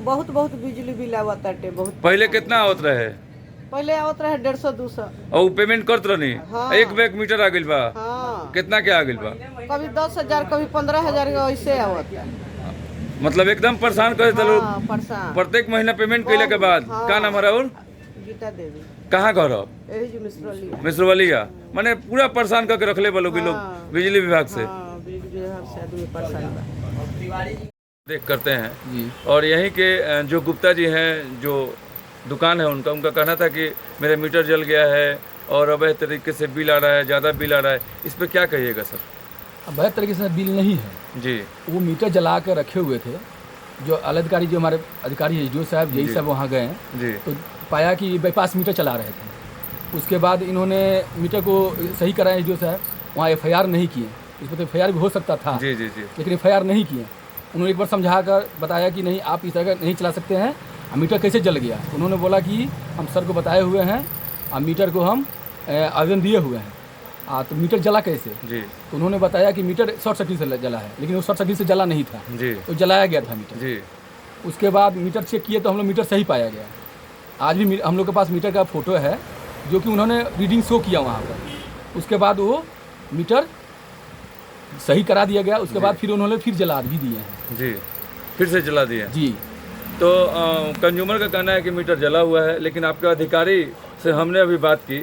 बहुत बहुत बिजली बिल आवत बाटे बहुत। पहले कितना आवत रहे? पहले आवत रहे 150-200। और पेमेंट करत रहनी? हाँ। एक बैग मीटर आ गइल बा? हाँ, कितना क्या आ गइल बा? कभी 10,000 कभी 15,000 ऐसे आवत है। मतलब एकदम परेशान कर देता लोग। हाँ, परेशान। प्रत्येक महीना पेमेंट कैले के बाद हाँ। का नाम है और गीता देवी कहाँ घर हो? यही जो मिश्रली। मिश्रवलिया। माने पूरा परेशान करके रखले बा लोग हाँ। बिजली विभाग से। हाँ, बिजली विभाग से आदमी परेशान बा। देख करते हैं जी। और यहीं के जो गुप्ता जी हैं, जो दुकान है उनका कहना था कि मेरा मीटर जल गया है और अवैध तरीके से बिल आ रहा है, ज़्यादा बिल आ रहा है। इस पर क्या कहिएगा सर? अवैध तरीके से बिल नहीं है जी। वो मीटर जला कर रखे हुए थे। जो अधिकारी जो हमारे अधिकारी एसडीओ साहब जेई साहब वहाँ गए जी। तो पाया कि बाईपास मीटर चला रहे थे। उसके बाद इन्होंने मीटर को सही कराया एसडीओ साहब, वहाँ एफआईआर नहीं किए। इस पर तो एफआईआर भी हो सकता था, जी जी जी। लेकिन एफआईआर नहीं किए। उन्होंने एक बार समझा कर बताया कि नहीं आप इस तरह का नहीं चला सकते हैं। मीटर कैसे जल गया? उन्होंने बोला कि हम सर को बताए हुए हैं और मीटर को हम आवेदन दिए हुए हैं। तो मीटर जला कैसे? जी। तो उन्होंने बताया कि मीटर शॉर्ट सर्किट से जला है, लेकिन वो शॉर्ट सर्किट से जला नहीं था, जी। तो जलाया गया था मीटर। जी। उसके बाद मीटर चेक किए तो हम लोग मीटर सही पाया गया। आज भी हम लोग के पास मीटर का फोटो है जो कि उन्होंने रीडिंग शो किया वहाँ पर। उसके बाद वो मीटर सही करा दिया गया। उसके बाद फिर उन्होंने फिर जला भी दिए हैं। जी, फिर से जला दिए जी। तो कंज्यूमर का कहना है कि मीटर जला हुआ है, लेकिन आपके अधिकारी से हमने अभी बात की,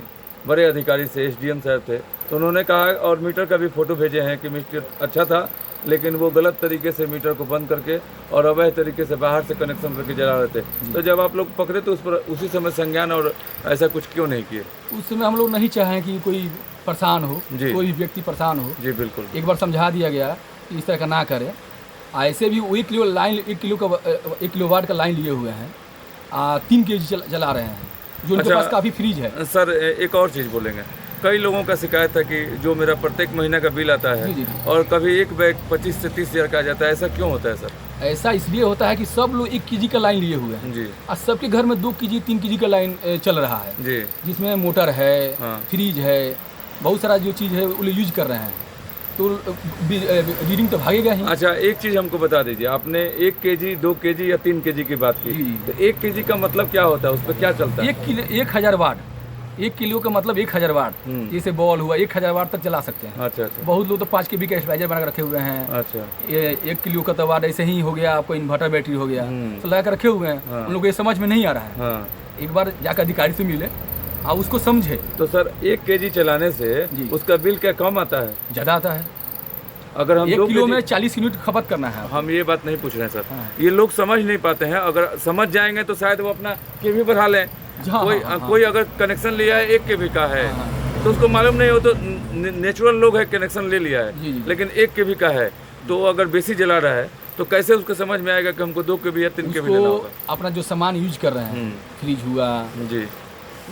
बड़े अधिकारी से, एसडीएम साहब थे, तो उन्होंने कहा और मीटर का भी फोटो भेजे हैं कि मीटर अच्छा था, लेकिन वो गलत तरीके से मीटर को बंद करके और अवैध तरीके से बाहर से कनेक्शन करके जला रहे थे। तो जब आप लोग पकड़े तो उस पर उसी समय संज्ञान और ऐसा कुछ क्यों नहीं किए? उस समय हम लोग नहीं चाहें कि कोई परेशान हो, जी। कोई व्यक्ति परेशान हो। जी बिल्कुल। एक बार समझा दिया गया कि इस तरह का ना करें। ऐसे भी 1 किलो वाट का लाइन लिए हुए हैं, 3 kg जला रहे हैं, जो उनके अच्छा। पास काफ़ी फ्रीज है। सर एक और चीज़ बोलेंगे, कई लोगों का शिकायत है कि जो मेरा प्रत्येक महीने का बिल आता है जी, जी, जी। और कभी एक बैग 25 से 30 हज़ार का आ जाता है, ऐसा क्यों होता है सर? ऐसा इसलिए होता है कि सब लोग 1 kg का लाइन लिए हुए हैं जी और सबके घर में 2 kg 3 kg का लाइन चल रहा है, जी। जिसमें मोटर है, हाँ। फ्रीज है, बहुत सारा जो चीज़ है वो यूज कर रहे हैं, तो रीडिंग तो भागेगा ही। अच्छा, एक चीज़ हमको बता दीजिए, आपने 1 kg 2 kg या 3 kg की बात की, जी। तो 1 kg का मतलब क्या होता है, उस पर क्या चलता है? 1000 वाट, 1 किलो का मतलब 1000 वाट। जैसे बॉल हुआ 1000 वाट तक चला सकते हैं। अच्छा अच्छा बहुत लोग तो 5 kb का स्पाइजर बना कर रखे हुए हैं। अच्छा। ये 1 किलो का तो वाट ऐसे ही हो गया, आपको इन्वर्टर बैटरी हो गया, तो लगा कर रखे हुए हैं। हाँ। उन लोग को ये समझ में नहीं आ रहा है। हाँ। एक बार जाकर अधिकारी से मिले और उसको समझे। तो सर 1 kg चलाने से जी। उसका बिल क्या कम आता है? ज़्यादा आता है। अगर हम 1 2 किलो kg में 40 यूनिट खपत करना है। हम ये बात नहीं पूछ रहे हैं सर, हाँ। ये लोग समझ नहीं पाते हैं। अगर समझ जाएंगे तो शायद वो अपना केवी बढ़ा लें। हाँ, कोई हाँ, हाँ। कोई अगर कनेक्शन लिया है 1 kb का है, हाँ, तो उसको मालूम नहीं हो, तो नेचुरल लोग है कनेक्शन ले लिया जी, है, जी। लेकिन 1 kb का है, तो अगर बेसी जला रहा है तो कैसे उसको समझ में आएगा कि हमको 2 kb या 3 kb लेना उसको होगा? अपना जो सामान यूज कर रहे हैं, फ्रिज हुआ, जी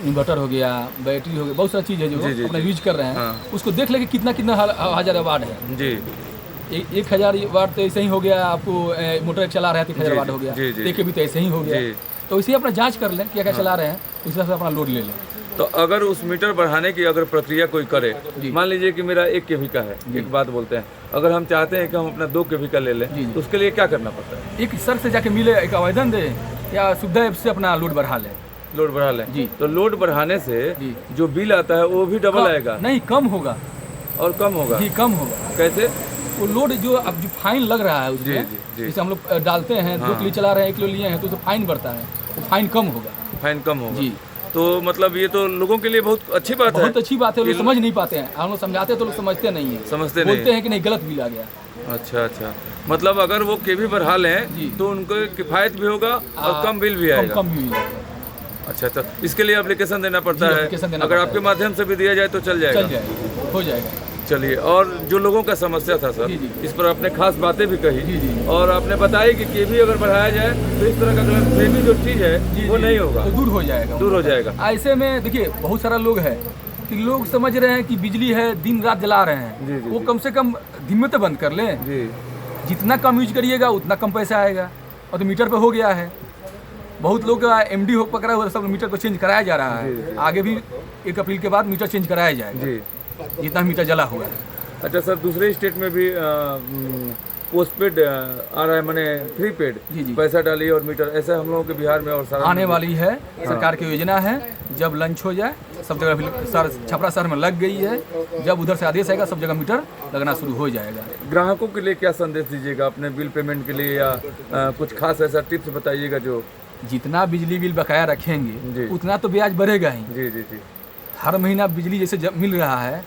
इन्वर्टर हो गया, बैटरी हो गया, बहुत सारा चीज़ है जो जी, जी, अपना जी। यूज कर रहे हैं। हाँ। उसको देख ले कि कितना कितना हजार वाट है। जी 1000 वाट तो ऐसे ही हो गया, आपको मोटर चला रहे हैं तो 1000 जी, वाट हो गया, जी, जी, एक भी तो ऐसे ही हो गया। जी। तो इसे अपना जांच कर लें क्या क्या चला रहे हैं, उस हिसाब से अपना लोड ले लें। तो अगर उस मीटर बढ़ाने की अगर प्रक्रिया कोई करे, जी। मान लीजिए कि मेरा 1 kb का है, एक बात बोलते हैं, अगर हम चाहते हैं कि हम अपना 2 kb का ले लें, जी, जी। तो उसके लिए क्या करना पड़ता है? एक सर से जाके मिले, एक आवेदन दे या सुविधा ऐप से अपना लोड बढ़ा लें। लोड बढ़ा लें जी। तो लोड बढ़ाने से जी। जो बिल आता है वो भी डबल आएगा नहीं, कम होगा। और कम होगा? जी, कम होगा। कैसे? वो लोड जो अब जो फाइन लग रहा है उसमें, जी, जी। जैसे हम लोग डालते हैं, 2 हाँ। किलो चला रहे हैं, 1 किलो लिए हैं, तो उसमें फाइन बढ़ता है, वो फाइन कम होगा। फाइन कम होगा? जी। तो मतलब ये तो लोगों के लिए बहुत अच्छी बात है। बहुत अच्छी बात है, लोग कि समझ नहीं पाते हैं। हम लोग समझाते हैं तो लोग समझते नहीं है, समझते नहीं बोलते हैं कि नहीं गलत बिल आ गया। अच्छा अच्छा, मतलब अगर वो केवी बढ़ा लें जी। तो उनको किफायत भी होगा और कम बिल भी आएगा। कम भी मिलेगा। अच्छा अच्छा, इसके लिए एप्लीकेशन देना पड़ता जी, है। एप्लीकेशन देना अगर पड़ता आपके है। माध्यम से भी दिया जाए तो चल जाएगा? चल जाएगा, हो जाएगा। चलिए, और जो लोगों का समस्या था सर, जी, जी। इस पर आपने खास बातें भी कही। जी, जी। और आपने बताई कि केवी अगर बढ़ाया जाए तो इस तरह का गलतफहमी जो चीज़ है जी, वो जी, नहीं होगा, तो दूर हो जाएगा। दूर हो जाएगा। ऐसे में देखिए बहुत सारा लोग है कि लोग समझ रहे हैं कि बिजली है, दिन रात जला रहे हैं। जी, जी, वो जी। कम से कम दिन में तो बंद कर लें। जी जितना कम यूज करिएगा उतना कम पैसा आएगा। और तो मीटर पे हो गया है, बहुत लोग का एमडी हो पकड़ा हुआ, सब मीटर को चेंज कराया जा रहा है। आगे भी 1 अप्रैल के बाद मीटर चेंज कराया जाएगा, जी। जितना मीटर जला हुआ है। अच्छा सर, दूसरे स्टेट में भी पोस्टपेड आ रहा है, माने प्रीपेड जी, जी। पैसा डालिए और मीटर, ऐसा हम लोगों के बिहार में और सारा आने वाली है, सरकार की योजना है। जब लंच हो जाए सब जगह सर छपरा शहर में लग गई है, जब उधर से आदेश आएगा सब जगह मीटर लगना शुरू हो जाएगा। ग्राहकों के लिए क्या संदेश दीजिएगा अपने बिल पेमेंट के लिए, या कुछ खास ऐसा टिप्स बताइएगा जो? जितना बिजली बिल बकाया जी। रखेंगे उतना तो ब्याज बढ़ेगा ही। जी जी जी। हर महीना बिजली जैसे मिल रहा है,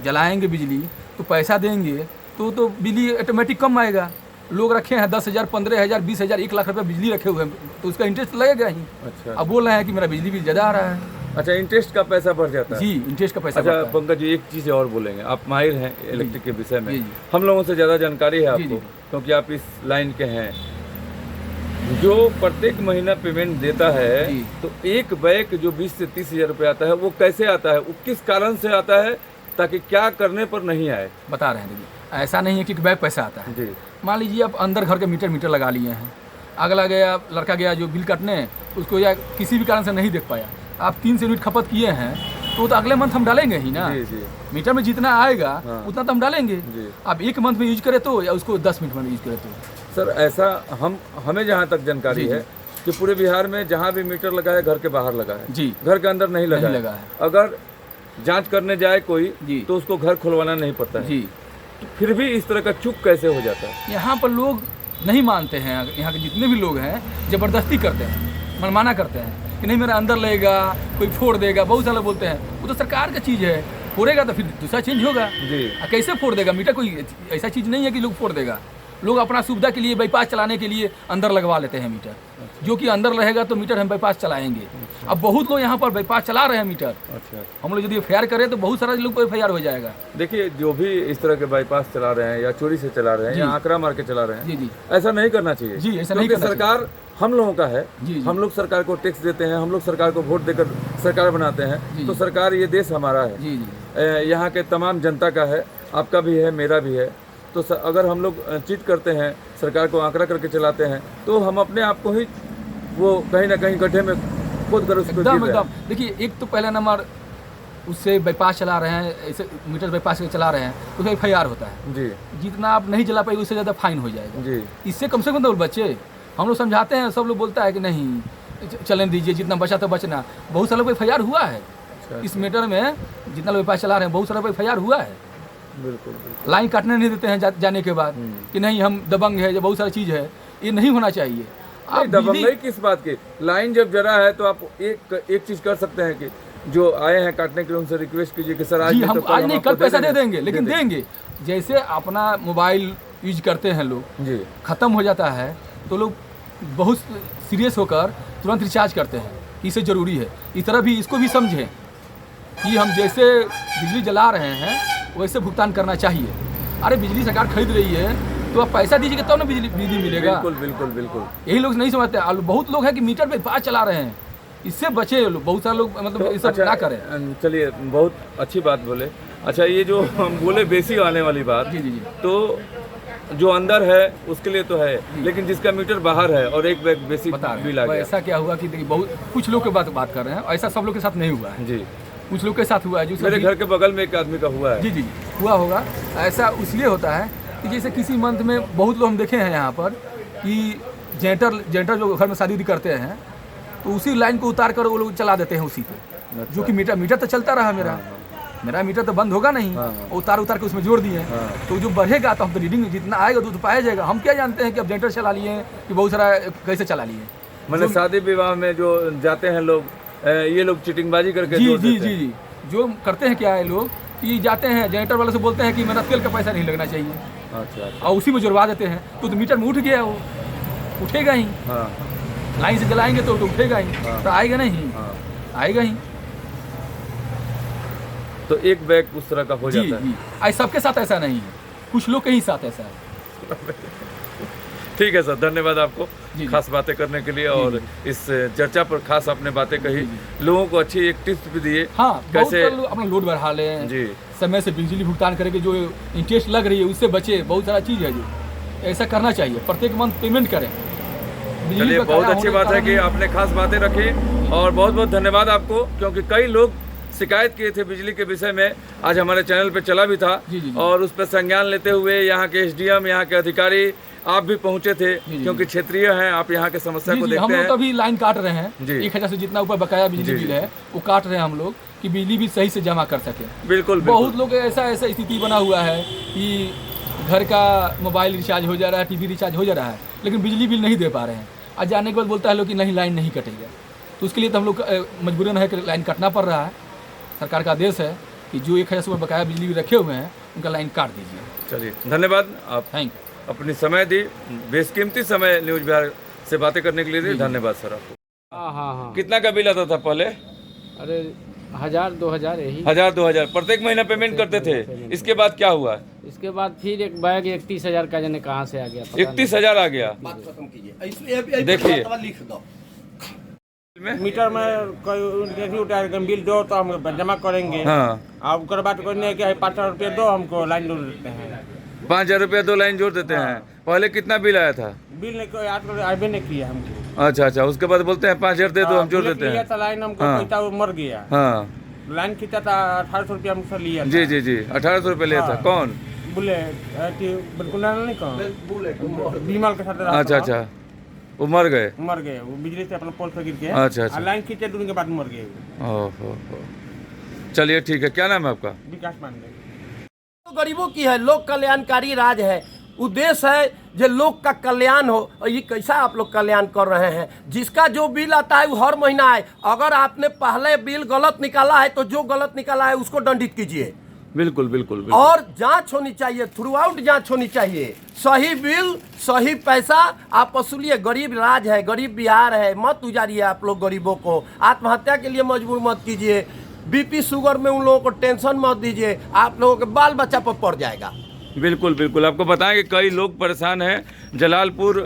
जलाएंगे बिजली तो पैसा देंगे तो बिजली ऑटोमेटिक कम आएगा। लोग रखे हैं 10,000, 15,000, 20,000, 1 लाख रुपए बिजली रखे हुए हैं, तो उसका इंटरेस्ट लगेगा ही। अच्छा अब बोल रहे हैं कि मेरा बिजली बिल ज़्यादा आ रहा है। अच्छा, इंटरेस्ट का पैसा बढ़ जाता है? जी, इंटरेस्ट का पैसा अच्छा बढ़ता है। पंकज जी, एक चीज़ और बोलेंगे, आप माहिर हैं इलेक्ट्रिक के विषय में, जी, जी। हम लोगों से ज़्यादा जानकारी है जी, आपको, जी। क्योंकि आप इस लाइन के हैं। जो प्रत्येक महीना पेमेंट देता है, जी। तो एक बैक जो 20 से 30,000 रुपये आता है, वो कैसे आता है, वो किस कारण से आता है, ताकि क्या करने पर नहीं आए? बता रहे हैं देखिए, ऐसा नहीं है कि बैक पैसा आता है। जी। मान लीजिए आप अंदर घर के मीटर लगा लिए हैं, अगला गया लड़का गया जो बिल काटने, उसको या किसी भी कारण से नहीं देख पाया, आप 300 यूनिट खपत किए हैं तो अगले मंथ हम डालेंगे ही ना। जी जी। मीटर में जितना आएगा हाँ। उतना तो हम डालेंगे। जी। आप 1 मंथ में यूज करें तो, या उसको 10 मिनट में यूज करें तो। सर ऐसा हमें जहाँ तक जानकारी जी, जी। है कि पूरे बिहार में जहाँ भी मीटर लगा है घर के बाहर लगा है, जी। घर के अंदर नहीं लगा, नहीं लगा है। अगर जांच करने जाए कोई जी। तो उसको घर खुलवाना नहीं पड़ता है। जी। तो फिर भी इस तरह का चूक कैसे हो जाता है? यहाँ पर लोग नहीं मानते हैं, यहाँ के जितने भी लोग हैं ज़बरदस्ती करते हैं, मनमाना करते हैं कि नहीं मेरा अंदर लगेगा, कोई फोड़ देगा, बहुत सारे बोलते हैं। वो तो सरकार का चीज़ है, फोड़ेगा तो फिर दूसरा चेंज होगा। जी। कैसे फोड़ देगा मीटर? कोई ऐसा चीज़ नहीं है कि लोग फोड़ देगा। लोग अपना सुविधा के लिए बाईपास चलाने के लिए अंदर लगवा लेते हैं मीटर, जो कि अंदर रहेगा तो मीटर हम बाईपास चलाएंगे। अब बहुत लोग यहाँ पर बाईपास चला रहे हैं मीटर, अच्छा, हम लोग यदि FIR करें तो बहुत सारे लोग को FIR हो जाएगा। देखिए जो भी इस तरह के बाईपास चला रहे हैं या चोरी से चला रहे हैं जी। या आंकड़ा मार के चला रहे हैं, जी जी ऐसा नहीं करना चाहिए। जी, ऐसा नहीं क्योंकि करना सरकार हम लोगों का है, जी, जी। हम लोग सरकार को टैक्स देते हैं, हम लोग सरकार को वोट देकर सरकार बनाते हैं, जी, तो जी। सरकार ये देश हमारा है, जी जी यहाँ के तमाम जनता का है, आपका भी है, मेरा भी है। तो अगर हम लोग चीट करते हैं, सरकार को आंकड़ा करके चलाते हैं, तो हम अपने आप को ही वो कहीं ना कहीं गड्ढे में खोद कर उसको एकदम गिर रहे हैं। एकदम। देखिए, एक तो पहला नंबर उससे बाईपास चला रहे हैं, ऐसे मीटर बाईपास से चला रहे हैं तो उसका FIR होता है। जी जितना आप नहीं चला पाएंगे उससे ज़्यादा फाइन हो जाएगा। जी। इससे कम से कम तो बच्चे, हम लोग समझाते हैं, सब लोग बोलता है कि नहीं चलने दीजिए, जितना बचा तो बचना। बहुत सारे लोग FIR हुआ है इस मीटर में, जितना लोग बाईपास चला रहे हैं बहुत सारे लोग FIR हुआ है। बिल्कुल बिल्कुल। लाइन काटने नहीं देते हैं जाने के बाद कि नहीं हम दबंग है, या बहुत सारी चीज़ है, ये नहीं होना चाहिए। आप दबंगई किस बात की? लाइन जब जरा है तो आप एक चीज कर सकते हैं कि जो आए हैं काटने के लिए उनसे रिक्वेस्ट कीजिए कि सर आज जी, नहीं हम तो आज नहीं आपको कल पैसा दे देंगे, दे लेकिन देंगे। जैसे अपना मोबाइल यूज करते हैं लोग, जी ख़त्म हो जाता है तो लोग बहुत सीरियस होकर तुरंत रिचार्ज करते हैं, इसे ज़रूरी है। इस तरह भी इसको भी समझें कि हम जैसे बिजली जला रहे हैं वैसे भुगतान करना चाहिए। अरे बिजली सरकार खरीद रही है तो आप पैसा दीजिएगा तब ना बिजली मिलेगा। बिल्कुल बिल्कुल बिल्कुल। यही लोग नहीं समझते। बहुत लोग हैं कि मीटर पे बात चला रहे हैं, इससे बचे लोग, बहुत सारे लोग मतलब ये सब ना करें। चलिए, बहुत अच्छी बात बोले। अच्छा, ये जो हम बोले बेसिक आने वाली बात, जी जी जी। तो जो अंदर है उसके लिए तो है, लेकिन जिसका मीटर बाहर है और एक बैग बेसिक बता रहे बिल आ हैं। गया। ऐसा क्या हुआ कि देखिए, बहुत कुछ लोग के बात कर रहे हैं, ऐसा सब लोग के साथ नहीं हुआ है, जी कुछ लोग के साथ हुआ है। जो मेरे घर के बगल में एक आदमी का हुआ है। जी जी हुआ होगा। ऐसा इसलिए होता है कि जैसे किसी मंथ में बहुत लोग हम देखे हैं यहाँ पर कि जेंटर जो घर में शादी उदी करते हैं तो उसी लाइन को उतार कर वो लोग चला देते हैं उसी पे, जो कि मीटर तो चलता रहा मेरा मीटर तो बंद होगा नहीं, उतार के उसमें जोड़ दिए। तो जो बढ़ेगा तो हम तो रीडिंग जितना आएगा तो पाया जाएगा। हम क्या जानते हैं कि अब जेंटर चला लिए कि बहुत सारा कैसे चला लिए। मैंने शादी विवाह में जो जाते हैं लोग, ये लोग चिटिंगबाजी करके जी जोड़ जी देते जी हैं। जी जो करते हैं क्या है लोग कि जाते हैं जनरेटर वाले से बोलते हैं कि मेरा तेल का पैसा नहीं लगना चाहिए, अच्छा और उसी में जुड़वा देते हैं। तो मीटर में उठ गया, वो उठेगा ही, हाँ लाइन से जलाएंगे तो उठेगा ही, तो आएगा नहीं, हाँ। आएगा ही। तो एक बैग उस तरह का हो जी जाता है। जी आज सबके साथ ऐसा नहीं है, कुछ लोग के ही साथ ऐसा है। ठीक है सर, धन्यवाद आपको जी। खास बातें करने के लिए, और इस चर्चा पर खास आपने बातें कही, लोगों को अच्छी एक टिप्स भी दिए। हाँ, कैसे बहुत लोग अपना लोड बढ़ा लें, जी समय से बिजली भुगतान करेंगे, जो इंटरेस्ट लग रही है उससे बचे। बहुत सारा चीज़ है जो ऐसा करना चाहिए, प्रत्येक मंथ पेमेंट करें। बिजली चलिए, का बहुत काला अच्छी होने बात के है कि कारण आपने खास बातें रखी, और बहुत बहुत धन्यवाद आपको, क्योंकि कई लोग शिकायत किए थे बिजली के विषय में, आज हमारे चैनल पे चला भी था। जी, जी, जी। और उस पर संज्ञान लेते हुए यहाँ के एसडीएम, यहाँ के अधिकारी, आप भी पहुंचे थे क्योंकि क्षेत्रीय हैं, आप यहाँ के समस्या को हम देखते लोग हैं। तो अभी लाइन काट रहे हैं, जी। 1000 से जितना ऊपर बकाया बिजली बिल है वो काट रहे हैं हम लोग, कि बिजली भी सही से जमा कर सके। बिल्कुल बहुत लोग ऐसा स्थिति बना हुआ है कि घर का मोबाइल रिचार्ज हो जा रहा है, टीवी रिचार्ज हो जा रहा है, लेकिन बिजली बिल नहीं दे पा रहे हैं। आज जाने के बाद बोलता है लोग कि नहीं लाइन नहीं कटेगा, तो उसके लिए तो हम लोग मजबूरन है कि लाइन काटना पड़ रहा है। सरकार का आदेश है कि जो 1000 से ऊपर बकाया बिजली रखे हुए हैं उनका लाइन काट दीजिए। चलिए, धन्यवाद। आप थैंक अपनी समय दी, बेशकीमती समय न्यूज़ बिहार से बातें करने के लिए दी। धन्यवाद सर आपको। हाँ। कितना का बिल आता था पहले? अरे 1000-2000 यही। 1000-2000 प्रत्येक महीना पेमेंट करते थे। इसके बाद क्या हुआ? इसके बाद फिर एक बैग 31,000 का जाने कहाँ से आ गया, पता 31,000 आ गया। देखिए मीटर में कोई बिल दो तो हम जमा करेंगे। हाँ, अब उसके बाद कोई नहीं कि 5,000 रुपये दो, हमको लाइन जोड़ देते हैं। 5,000 रुपया 2 लाइन जोड़ देते हैं। पहले कितना बिल आया था? बिल नहीं कोई आज आगे नहीं किया हमको। अच्छा, उसके बाद बोलते हैं 5,000 दे दो, हम जोड़ देते हैं। था लाइन हमको हाँ। पैसा मर गया। हाँ लाइन खींचा था 1800 रुपया हमसे लिया था। जी 1800 रुपये लिया था। हाँ। कौन? बिल्कुल नहीं कौन बीमाल के साथ रहा था। अच्छा, वो मर गए। मर गए वो बिजली से अपना पोल पे गिर के। अच्छा। लाइन खींचे दूर के बाद मर गए। ओहो, चलिए ठीक है। क्या नाम है आपका? विकास पांडे। तो गरीबों की है, लोक कल्याणकारी राज है। उद्देश्य है जो लोग का कल्याण हो। और ये कैसा आप लोग कल्याण कर रहे हैं? जिसका जो बिल आता है वो हर महीना आए। अगर आपने पहले बिल गलत निकाला है तो जो गलत निकाला है उसको दंडित कीजिए। बिल्कुल। और जांच होनी चाहिए, थ्रू आउट जांच होनी चाहिए। सही बिल सही पैसा आप वसूलिए। गरीब राज है, गरीब बिहार है, मत उजारिए आप लोग गरीबों को। आत्महत्या के लिए मजबूर मत कीजिए। बीपी शुगर में उन लोगों को टेंशन मत दीजिए, आप लोगों के बाल बच्चा पर पड़ जाएगा। बिल्कुल आपको बताएं कि कई लोग परेशान हैं। जलालपुर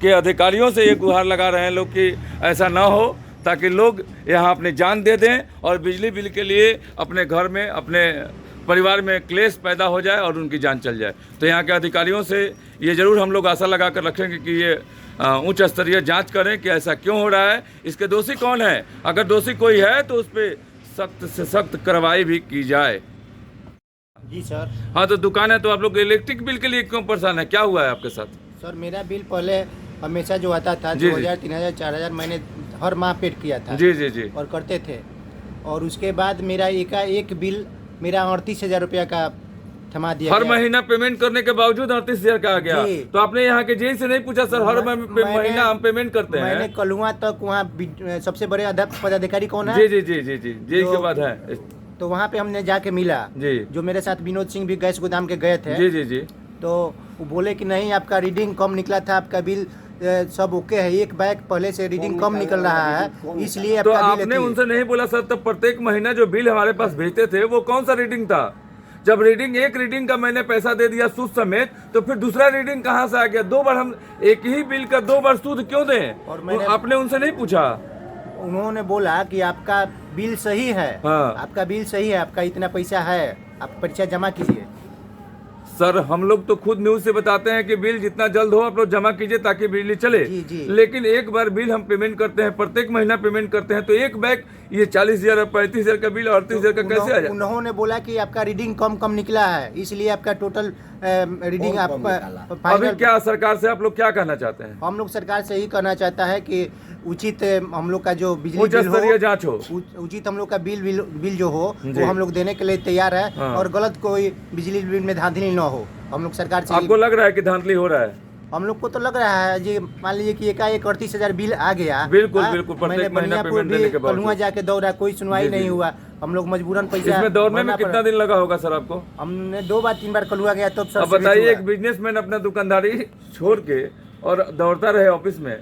के अधिकारियों से ये गुहार लगा रहे हैं लोग कि ऐसा ना हो, ताकि लोग यहाँ अपनी जान दे दें और बिजली बिल के लिए अपने घर में, अपने परिवार में क्लेश पैदा हो जाए और उनकी जान चल जाए। तो यहाँ के अधिकारियों से ये ज़रूर हम लोग आशा लगा कर रखेंगे कि ये उच्च स्तरीय जांच करें कि ऐसा क्यों हो रहा है, इसके दोषी कौन है। अगर दोषी कोई है तो उस पर सख्त से सख्त कार्रवाई भी की जाए। जी सर। हाँ, तो दुकान है तो आप लोग इलेक्ट्रिक बिल के लिए क्यों परेशान है? क्या हुआ है आपके साथ? सर मेरा बिल पहले हमेशा जो आता था जी, 2000, 3000, 4000 मैंने हर माह पेड किया था। जी और करते थे। और उसके बाद मेरा एक बिल मेरा 38,000 रुपया का थमा दिया हर गया। महीना पेमेंट करने के बावजूद 38,000 का आ गया। जी। तो आपने यहाँ के जेई से नहीं पूछा सर हर महीना हम पेमेंट करते मैंने हैं? कलुआ तक वहाँ सबसे बड़े पदाधिकारी कौन है? जी जेई के बाद है। तो वहाँ पे हमने जाके मिला। जी। जो मेरे साथ विनोद सिंह भी गैस गोदाम के गए थे। जी। तो वो बोले कि नहीं आपका रीडिंग कम निकला था, आपका बिल सब ओके है, एक बैग पहले से रीडिंग कम निकल रहा है, इसलिए तो आपका बिल आपने अति- उनसे नहीं बोला सर? तब प्रत्येक महीना जो बिल हमारे पास भेजते थे वो कौन सा रीडिंग था? जब एक रीडिंग का मैंने पैसा दे दिया सूद समेत, तो फिर दूसरा रीडिंग कहाँ से आ गया? 2 बार हम एक ही बिल का 2 बार सूद क्यों दें? और मैंने- आपने उनसे नहीं पूछा? उन्होंने बोला कि आपका बिल सही है। हाँ। आपका बिल सही है, आपका इतना पैसा है, आप पर्चा जमा कीजिए। सर हम लोग तो खुद न्यूज से बताते हैं कि बिल जितना जल्द हो आप लोग जमा कीजिए ताकि बिजली चले। जी। लेकिन एक बार बिल हम पेमेंट करते हैं, प्रत्येक महीना पेमेंट करते हैं, तो एक बैग ये 40,000 और 35,000 का बिल 38,000 का कैसे आ जाए? उन्होंने बोला कि आपका रीडिंग कम निकला है, इसलिए आपका टोटल रीडिंग आप अभी फाइनल। क्या सरकार से आप लोग क्या कहना चाहते हैं? हम लोग सरकार से यही कहना चाहता है कि उचित हम लोग का जो बिजली उच्च बिल स्तरीय हो, जांच हो। उचित हम लोग का बिल जो हो जी। वो हम लोग देने के लिए तैयार है। हाँ। और गलत कोई बिजली बिल में धांधली न हो, हम लोग सरकार से आपको लग रहा है कि धांधली हो रहा है? हम लोग को तो लग रहा है जी। मान लीजिए कि एकाएक 38,000 बिल आ गया। बिल्कुल, हाँ, बिल्कुल, प्रत्येक मैंने महीना बनियापुर पेमेंट देने के भी बावजूद। कलुआ जाके दौड़ा, कोई सुनवाई जी, नहीं जी। हुआ। हम लोग मजबूरन पैसा इसमें दौड़ने में भरना कितना पड़ा। दिन लगा होगा सर आपको? हमने 2 बार 3 बार कलुआ गया तब अब बताइए, एक बिजनेसमैन अपना दुकानदारी छोड़ के और दौड़ता रहे ऑफिस में,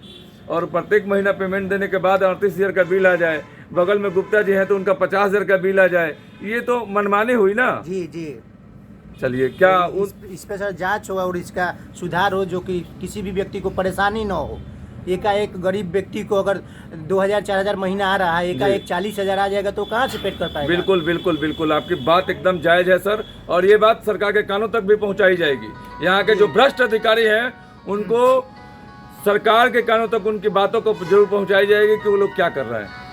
और प्रत्येक महीना पेमेंट देने के बाद 38,000 का बिल आ जाए, बगल में गुप्ता जी हैं तो उनका 50,000 का बिल आ जाए, ये तो मनमानी हुई ना? जी। चलिए, क्या इस पे सर जांच हो और इसका सुधार हो, जो कि किसी भी व्यक्ति को परेशानी न हो। एकाएक गरीब व्यक्ति को अगर 2,000-4,000 महीना आ रहा है, एकाएक 40,000 आ जाएगा तो कहाँ से पेट कर पाएगा? बिल्कुल आपकी बात एकदम जायज है सर, और ये बात सरकार के कानों तक भी पहुंचाई जाएगी। यहाँ के जो भ्रष्ट अधिकारी हैं उनको सरकार के कानों तक उनकी बातों को जरूर पहुंचाई जाएगी कि वो लोग क्या कर रहे हैं।